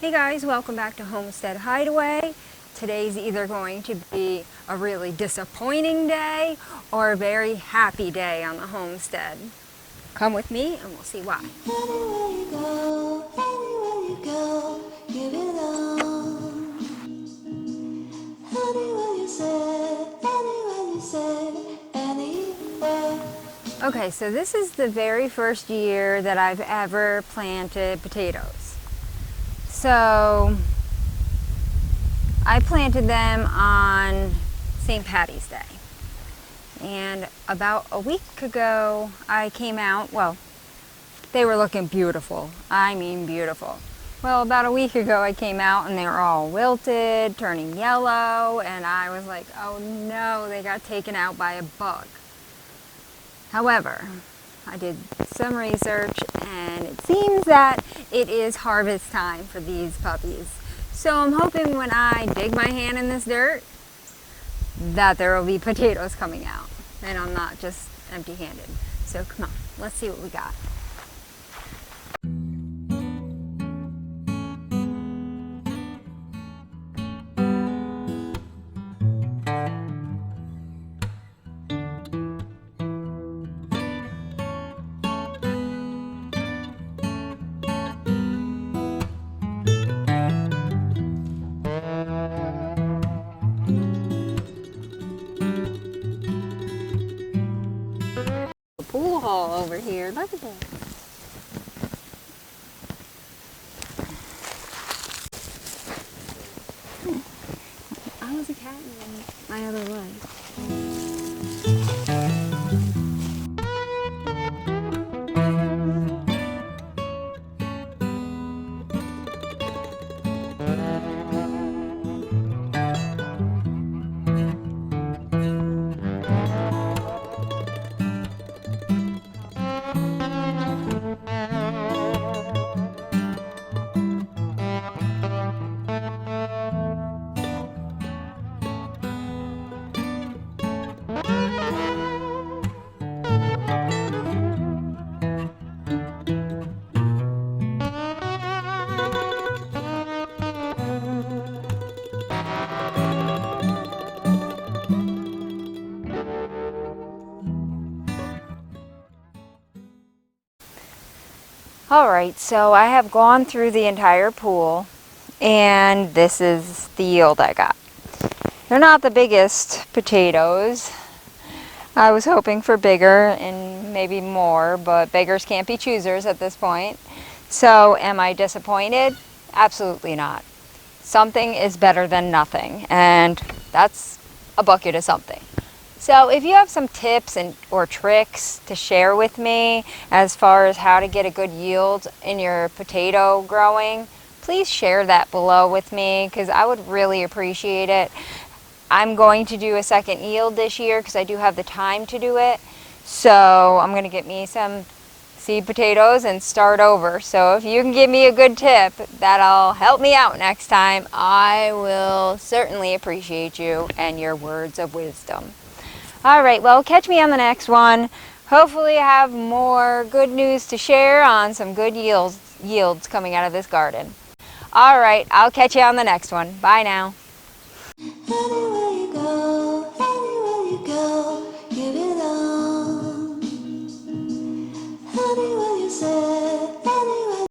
Hey guys, welcome back to Homestead Hideaway. Today's either going to be a really disappointing day or a very happy day on the homestead. Come with me and we'll see why. Anywhere you go, you belong. Anywhere you say, anywhere. Okay, so this is the very first year that I've ever planted potatoes. So I planted them on St. Patty's Day. And about a week ago, I came out, well, they were looking beautiful. I mean beautiful. Well, about a week ago I came out and they were all wilted, turning yellow, and I was like, oh no, they got taken out by a bug. However, I did some research and it seems that it is harvest time for these puppies. So I'm hoping when I dig my hand in this dirt that there will be potatoes coming out and I'm not just empty-handed. So come on, let's see what we got. Pool hall over here. Look at that. I was a cat in my other life. Alright, so I have gone through the entire pool and this is the yield I got. They're not the biggest potatoes. I was hoping for bigger and maybe more, but beggars can't be choosers at this point. So am I disappointed? Absolutely not. Something is better than nothing, and that's a bucket of something. So if you have some tips or tricks to share with me as far as how to get a good yield in your potato growing, please share that below with me because I would really appreciate it. I'm going to do a second yield this year because I do have the time to do it. So I'm going to get me some seed potatoes and start over. So if you can give me a good tip that'll help me out next time, I will certainly appreciate you and your words of wisdom. All right, well, catch me on the next one. Hopefully I have more good news to share on some good yields coming out of this garden. All right, I'll catch you on the next one. Bye now. Anywhere